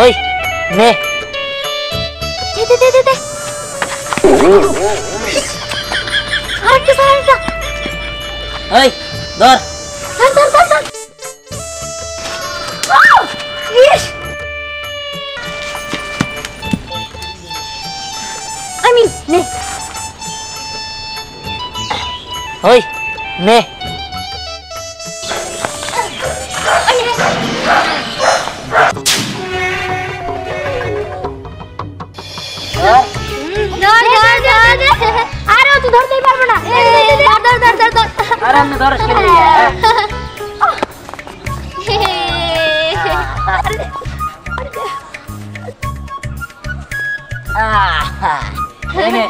ওই নে দে দে দে দে আরেকটা আরেকটা ওই ধর ধর ধর ধর ইস আমি নে ওই নে ধর ধর ধর আরে তুই ধরতেই পারবে না ধর ধর ধর ধর আরে আমি ধরছ কেন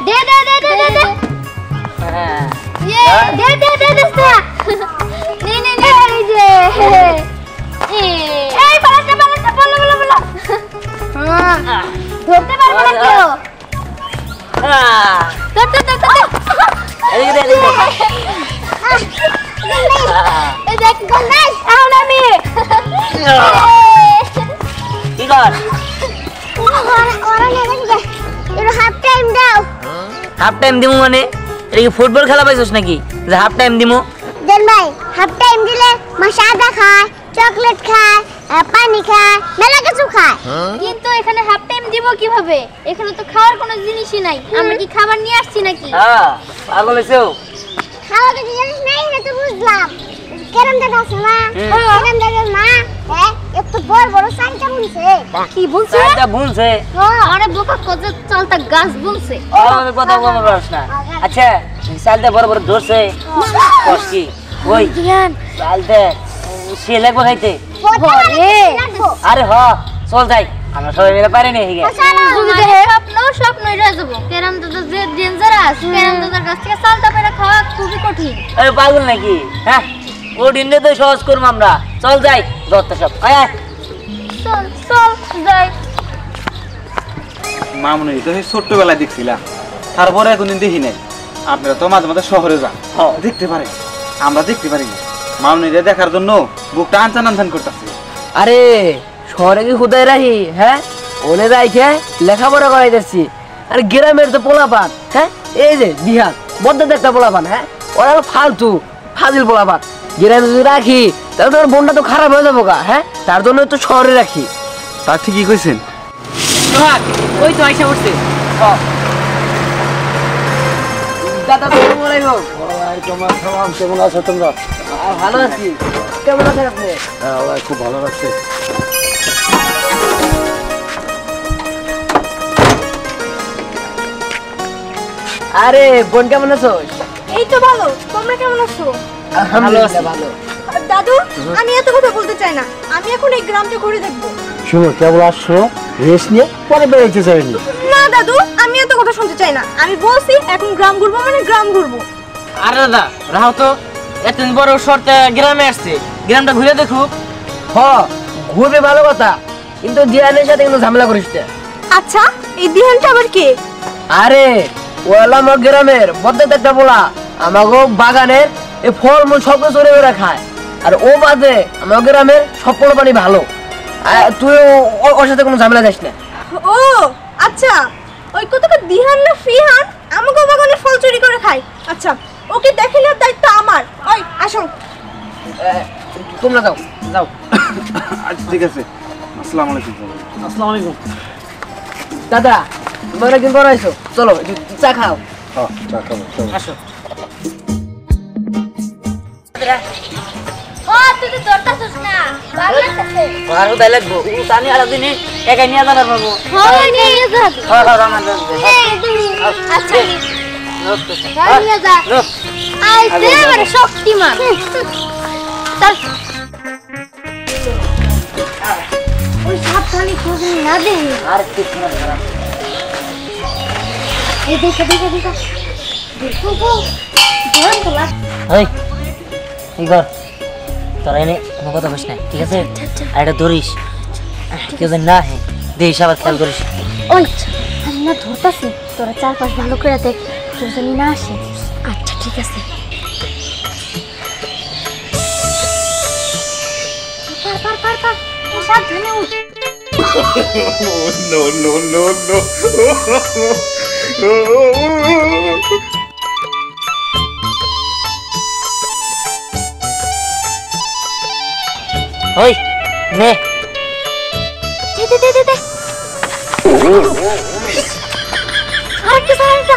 দে দে দে দে দে দে দে দে দে দে নে নে নে এই যে এই পালাটা পালাটা বলো বলো বলো ধরতে পারবে না কেউ ধর ধর ধর ধর এই দে দে এই দেখ গন্ডাই এখন আমি কি কর ওরা নেবে যে এর হাফ টাইম দাও হাফ টাইম দিমু মানে এটা কি ফুটবল খেলা পাইছস নাকি যে হাফ টাইম দিমু দেন ভাই হাফ টাইম দিলে মশাদা খায় চকলেট খায় পানি খায় মেলা কিছু খায় কিন্তু এখানে হাফ টাইম দিব কিভাবে এখানে তো খাওয়ার কোনো জিনিসই নাই আমরা কি খাবার নিয়ে আসছি নাকি হ্যাঁ পাগল হইছো খাওয়ার কিছু জিনিস নাই না তো বুঝলাম কেরম দাদা আছে মা কেরম দাদা মা একটু বড় বড় সাইজটা বুনছে কি বুনছে এটা বুনছে আরে বোকা কত চলতা গাছ বুনছে আমি কথা বলবো না আচ্ছা সালতে বড় বড় ধরছে কস কি ওই সালতে সে লাগবে খাইতে আরে হ চল যাই আমরা সবাই মিলে পারি না হিগে স্বপ্নই রয়ে যাবো কেরম দাদা যে ডেঞ্জারাস কেরম দাদার কাছ থেকে চালতা পেরা খাওয়া খুবই কঠিন আরে পাগল নাকি হ্যাঁ ও দিনে তো সহজ করব আমরা চল যাই দত্ত সব আয় আয় চল চল যাই মামুনি তো সেই ছোট্টবেলায় দেখছিলাম তারপরে কোনদিন দেখি নাই আপনারা তো মাঝে মাঝে শহরে যান দেখতে পারেন আমরা দেখতে পারি না মামুনিরে দেখার জন্য বুকটা আনচান আনচান করতেছে আরে শহরে কি খুদাই রাহি হ্যাঁ ওনে রাইখে লেখাপড়া করাই যাচ্ছি আর গ্রামের তো পোলাপান হ্যাঁ এই যে বিহার বদ্ধ একটা পোলাপান হ্যাঁ ওরা ফালতু ফাজিল পোলাপান গ্রামে যদি রাখি তাহলে তোমার বোনটা তো খারাপ হয়ে যাবো গা হ্যাঁ তার জন্য তো শহরে রাখি তা ঠিকই কইছেন ওই তো আইসা উঠছে দাদা তোমার সালাম, কেমন আছো তোমরা? ভালো আছি কেমন আছেন আপনি হ্যাঁ, আল্লাহ খুব ভালো রাখছে। আরে বোন কেমন আছো এই তো ভালো, তোমরা কেমন আছো? আলহামদুলিল্লাহ ভালো দাদু, আমি এত কথা বলতে চাই না, আমি এখন এই গ্রামটা ঘুরে দেখবো। শুনো, কেবল আসছো রেস্ট নিয়ে, পরে বেরোতে চাইনি। না দাদু, আমি এত কথা শুনতে চাই না, আমি বলছি এখন গ্রাম ঘুরবো মানে গ্রাম ঘুরবো। আরে দাদা রাও তো এতদিন বড় শর্তে গ্রামে আসছে গ্রামটা ঘুরে দেখুক হ ঘুরবে ভালো কথা কিন্তু দিয়ানের সাথে কিন্তু ঝামেলা করিস না আচ্ছা, এই দিহানটা আবার কে? আরে ওলা আমার গ্রামের বদ্ধ একটা বলা আমাগো বাগানের এই ফল মূল সব চড়ে ওরা খায় আর ও বাদে আমার গ্রামের সব পোলা পানি ভালো তুই ওর সাথে কোনো ঝামেলা যাস না ও আচ্ছা, ওই কতটা দিহান না ফিহান আমাকে বাগানের ফল চুরি করে খায়। আচ্ছা, ওকে দেখে নেওয়ার দায়িত্ব আমার। ওই আসো। তোমরা যাও যাও আচ্ছা ঠিক আছে, আসসালামু আলাইকুম। আসসালামু আলাইকুম দাদা তুমি অনেকদিন পর আইছো চলো একটু চা খাও হ্যাঁ, চা খাবো, চলো। আসো ও তুই তো দরকারছস না বাগলা আছে আরো তাই লাগবো জানি আর দিনে একাই নিয়ে যাবার পাবো হয় নিয়ে যা হ্যাঁ হ্যাঁ রামান আচ্ছা নিয়ে যা আই দেবরে শক্তিমান চল ওই সাবধানে খোঁজ না দে আর কিছু না খারাপ এই দেখো দেখো দেখো দেখো গরম তো লাগ এই কি কর তোরা এনে কোনো কথা বলিস না ঠিক আছে আর এটা ধরিস কেউ যেন না হে দেখিস আবার খেয়াল করিস ওই আমি না ধরতাছি তোরা চারপাশ ভালো করে দেখ কেউ জানি না আসে আচ্ছা ঠিক আছে পার পার পার পার সাবধানে উঠ ওই নে দে আরেকটা আরেকটা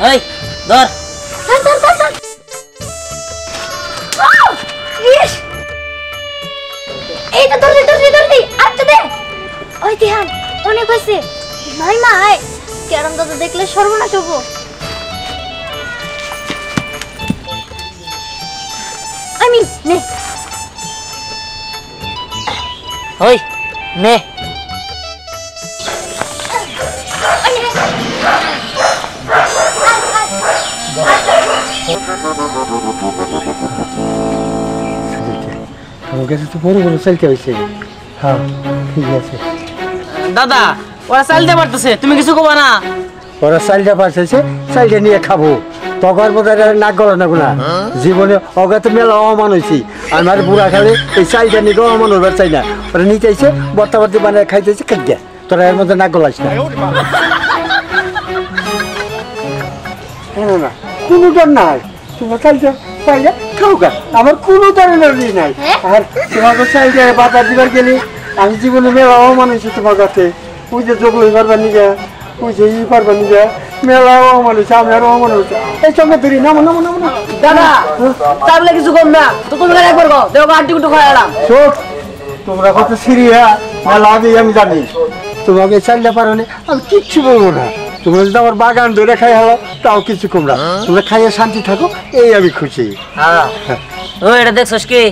ওই ধর ধর ইস এইটা ধরলি আরেকটা দে ওই ধ্যান অনেক হয়েছে নাই মা আয় ক্যারাম দাদা দেখলে সর্বনাশ হবো আমি নে ওই নে আমার কাছে তো বড় বড় চালতে হয়েছে। হ্যাঁ ঠিক আছে। দাদা ওরা চালতে পারতেছে, তুমি কিছু কবা না? ওরা চালটা পাঠাইছে, চালটা নিয়ে খাবো। তখন বোধহয় নাক গলা না গুলা জীবনে অগাতে মেলা অমান হয়েছি। আমার বুড়া খালে এই চালটা নিয়ে অমান হইবার চাই না। ওরা নিতে আইছে বর্তাবর্তি বানিয়ে খাইতেছে খাদ্য। তোরা এর মধ্যে নাক গলাইস না। না কোনো ডর নাই, তোমার চালটা চাইলে খাও গা, আমার কোনো ধরনের ই নাই। আর তোমাকে চাইলে বাজার দিবার গেলে আমি জীবনে মেলা অমান হয়েছি তোমার কাছে। ওই যে যোগ লই পারবার নিগা, ওই যে ই পারবার নিগা, মেলা অমান হয়েছে, আমি আর অমান হয়েছে। এই সঙ্গে ধরি নামো নামো নামো না দাদা চাপলে কিছু কম না তো, তুমি একবার কও দেখো আন্টি কুটু খাই এলাম। চোখ তোমরা কত সিরিয়া মেলা আগেই আমি জানি। তোমাকে চাইলে পারো না আমি কিচ্ছু বলবো না। তোমরা যদি আমার বাগান ধরে খাই হলো তাও কিছু কম না। তোমরা খাইয়ে শান্তি থাকো, এই আমি খুশি। হ্যাঁ ওই এটা দেখছস কি?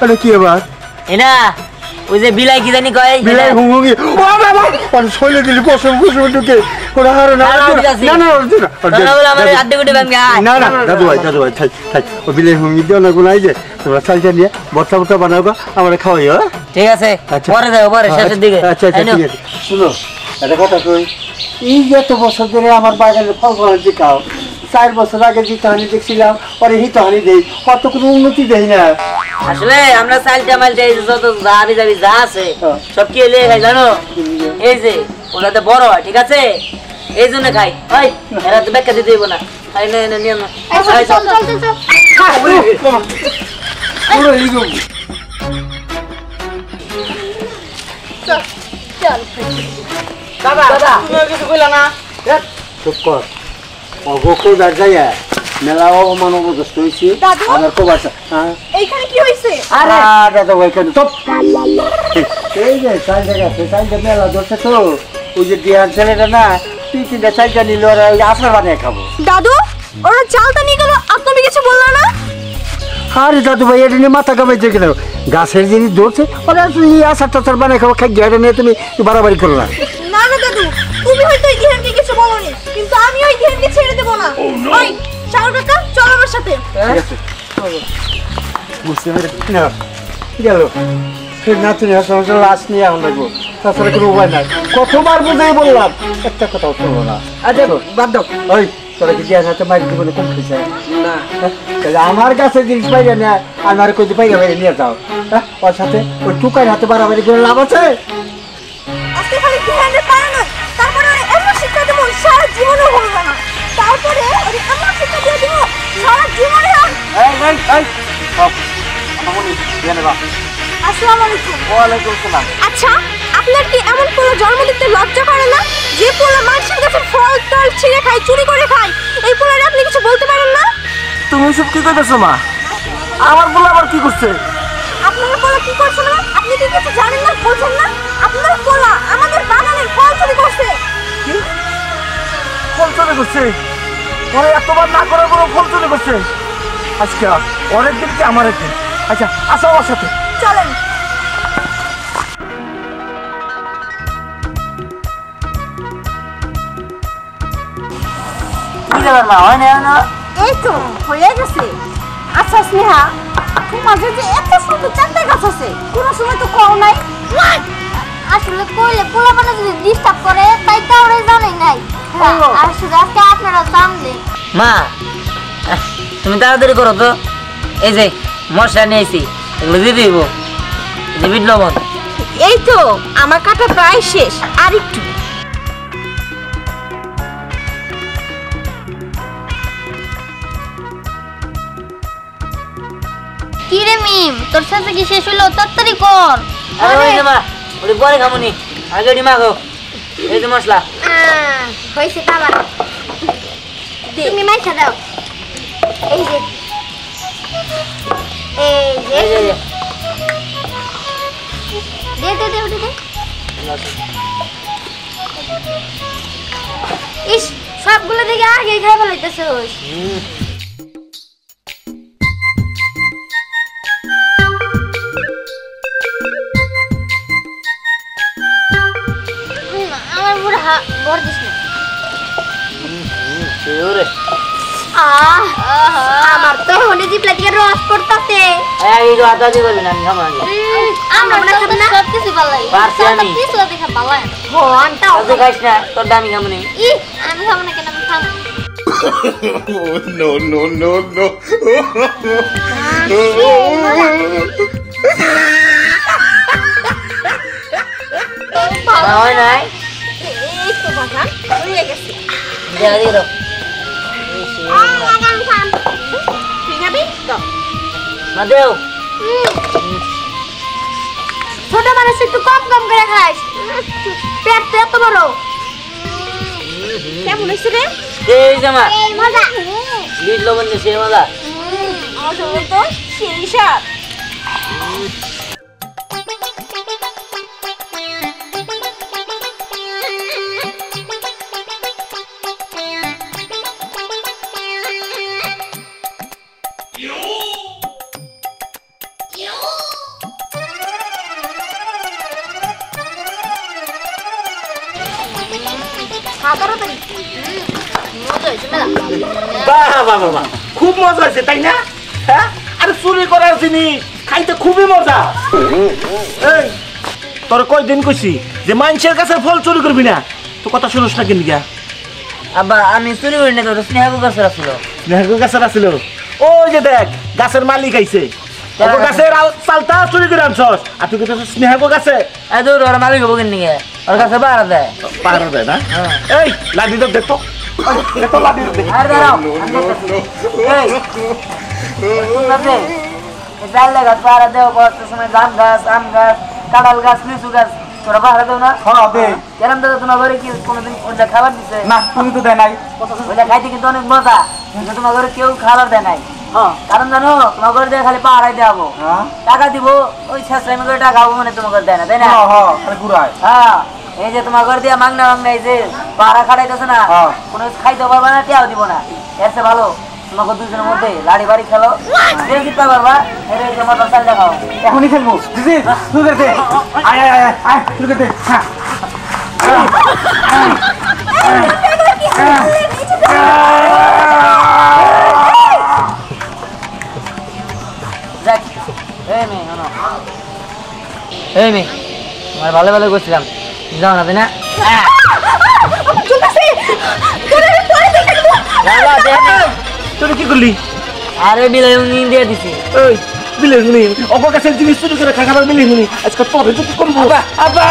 আরে কি এবার এনা ওই যে বিলাই কি জানি কয় বিলাই হুঙ্গি ও বাবা আমি ছইলে দিলি বসে বসে ঢুকে ওরা আর না না না না না দাদু ভাই থাই থাই ও বিলাই হুঙ্গি দিও না গুনাই যে তোমরা চালটা নিয়ে বর্তা বর্তা বানাও গা আমার খাওয়াইও। ঠিক আছে পরে যাও, পরে শেষের দিকে। আচ্ছা আচ্ছা ঠিক আছে। শুনো একটা কথা কই, এই যে এত বছর ধরে আমার বাগানে ফল ফলান খাও, 4 বছর আগে যে তাহানি দেখছিলাম পরে হি তাহানি দেই, কত কোনো উন্নতি দেই না। আসলে আমরা চালটা মালটা এই যে যত যাবি যা আছে সব কি এলে খাই জানো? এই যে ওটাতে বড় হয়, ঠিক আছে, এই জন্য খাই। ওই এরা তো ব্যাখ্যা দিতে দিব না, খাই না এনে নিয়ে না। দাদা দাদা তুমি কিছু কইলা না? চুপ কর, অগোকো যাইয়া মেলা অমান অবদস্ত হয়েছি দাদু? আমার খুব আশা। হ্যাঁ এইখানে কি হয়েছে? আরে দাদা ভাই কেন চুপ। এই যে চালটা গেছে, চালটা মেলা ধরছে তো, ওই যে দিহান ছেলেটা না 2-3টা চালটা নিল ওরা ওই আচার বানিয়ে খাবো। দাদু ওরা চালটা নিয়ে গেল আর তুমি কিছু বললা না? আরে দাদু ভাই এটা নিয়ে মাথা কামাইছে কেন? গাছের জিনিস ধরছে ওরা তুই আচার টাচার বানিয়ে খাবো, খাই এটা নিয়ে তুমি বাড়াবাড়ি করো না। না না দাদু, তুমি হয়তো ওই ধ্যানকে কিছু বলোনি, কিন্তু আমি ওই ধ্যানকে ছেড়ে দেবো না। ওই শাহরুখ কাকা চল আমার সাথে। ঠিক আছে বুঝতে পেরেছি না গেল ফের নাচুনি হাসপাতাল লাশ নিয়ে এখন লাগবো, তাছাড়া কোনো উপায় নাই। কতবার বুঝাই বললাম একটা কথাও শুনবো না। আচ্ছা বাদ দাও। ওই তোরা কি দিয়ে হাতে মাইক দিব কম খেয়েছে না তাহলে আমার কাছে জিনিস পাইলে না আমার কই পাইলে বাইরে নিয়ে যাও। হ্যাঁ ওর সাথে ওই টুকার হাতে বাড়াবাড়ি করে লাভ আছে? আজকে খালি ধ্যানের পারা নয়, তারপরে ওরে এমন শিক্ষা দেবো সারা জীবনও ভুলবে না। তারপরে ওরে এমন শিক্ষা দিয়ে দিব সারা জীবনে আর। আসসালামু আলাইকুম। ওয়ালাইকুম আসসালাম। আচ্ছা আপনার কি এমন পোলা জন্ম দিতে লজ্জা করে না? যে পোলা মানুষের কাছে ফল টল ছিঁড়ে খায়, চুরি করে খায়, এই পোলারে আপনি কিছু বলতে পারেন না? তুমি সব কি কইতেছো মা? আমার বলে আবার কি করছে? আপনার পোলা কি করছে না? আপনি কি কিছু জানেন না, বোঝেন না? আপনার পোলা আমাদের বাগানের ফল চুরি করছে। ফল চুরি করছে? ওরে এতবার না করে কোনো ফল চুরি করছে? আজকে অনেক দিন কি আমার একদিন। আচ্ছা আসো আমার সাথে। চলেন। কি ব্যাপার মা, হয় না? এই তো হয়ে গেছে। আচ্ছা স্নেহা, তোমার যদি এত সুন্দর চারটে গাছ আছে, কোনো সময় তো কও নাই। আসলে কইলে পোলাপানা যদি ডিস্টার্ব করে তাই তো ওরা জানে নাই। আসলে আজকে আপনারা জানলেন। মা তুমি তাড়াতাড়ি করো তো। এই যে মশলা নিয়েছি, এগুলো দিয়ে দিব। এই যে বিট লবণ। এই তো আমার কাটা প্রায় শেষ, আর একটু। কি রে মিম, তোর সাথে কি শেষ হলো? তাড়াতাড়ি কর। আরে ওই যে মা, ওই পরে খামুনি, আগে ডিমা খাও। এই যে মশলা। হয়েছে খাবার, তুমি মাইখা দাও। এই যে এই যে দে দে দে দে। ইস, সবগুলো দেখে আগে খাই ফেলাইতেছে। আমার পুরো ভর দিস না। আমার তো হলে জিপলা থেকে রস পড়তাছে। এই তো আদা দিয়ে করবেন, আমি খাবো আগে। আমরা খাবো না, সব কিছু ভালো লাগে। পারছি আমি। কিছু দেখা ভালো লাগে না। ঘন্টাও তুই খাইস না, তোর দামি খামুনি। ই, আমি খাবো না, কেন আমি খাবো। No, no, no, no. না হয় নাই। এই তো বাবা হয়ে গেছে। দেখা দিয়ে দাও। তুই খাবি তো? মা দেও। ছোট মানুষ একটু কম কম করে খাস, পেট তো এত বড়। কেমন হয়েছে রে? এই যে মা, মজা। বিট লবণ দিয়ে সেই মজা। আমার সঙ্গে তো সেই স্বাদ। বাহ বাহ বাহ, খুব মজা হয়েছে তাই না? হ্যাঁ, আরে চুরি করার জিনিস খাইতে খুবই মজা। এই তোর কয়দিন কইছি যে মানুষের কাছে ফল চুরি করবি না, তো কথা শুনোস না কেন গিয়া? আব্বা আমি চুরি করি না, তো স্নেহ গাছের আসলো। গাছের আছিল, ওই যে দেখ গাছের মালিক আইছে। গাছের চালটা চুরি করে আনছস, আর তুই কিন্তু স্নেহাগো গাছে এই তো ওরা মালিক হবো কেন নিয়ে, ওর কাছে বাড়া দেয়। পাহারা দেয় না? এই লাঠি তো দেখতো, দেখতো লাঠি দেখ। আর দাঁড়াও, আমি দেখতেছি। এই, শুনতে? এই চাইলে গাছ পাহারা দেও, কষ্ট সময় জাম গাছ, আম গাছ, কাঁঠাল গাছ, লিচু গাছ, তোরা পাহারা দেও না? হ্যাঁ দে। কেরম দাদা তোমার ঘরে কি কোনোদিন ওইটা খাবার দিছে? না তুমি তো দেয় নাই। ওইটা খাইতে কিন্তু অনেক মজা, কিন্তু তোমার ঘরে কেউ খাবার দেয় নাই। কারণ জানো, তোমার ঘরে দিয়ে খালি পাহারাই দেওয়াবো, টাকা দিব, ওই শেষরাই করে টাকা হবো, মানে তোমার ঘরে দেয় না, তাই না? হ্যাঁ, এই যে তোমার ঘরে দিয়া মাংনা মাংনা, এই যে পাহারা খাটাইতেছে না, কোনো খাইতে পারবা না, টেয়াও দিব না। এর চেয়ে ভালো তোমাকে দুজনের মধ্যে লাড়ি বাড়ি খেলো, দেও জিততে পারবা, এর এই যে মটর চাল দেখাও। এখনই খেলবো। দিদি তুই দে, আয় আয় আয় আয়, তুই দে। হ্যাঁ যাক, এই মেয়ে শোনো, এই মেয়ে তোমার ভালো ভালো করছিলাম, যাও না, তাই না? তুই কি করলি? আরে বিলাই দিয়ে দিছি। ওই বিলে শুনি অপর কাছে জিনিস চুরি করে খাবার মিলে শুনি, আজকে তোর কি করবো? আব্বা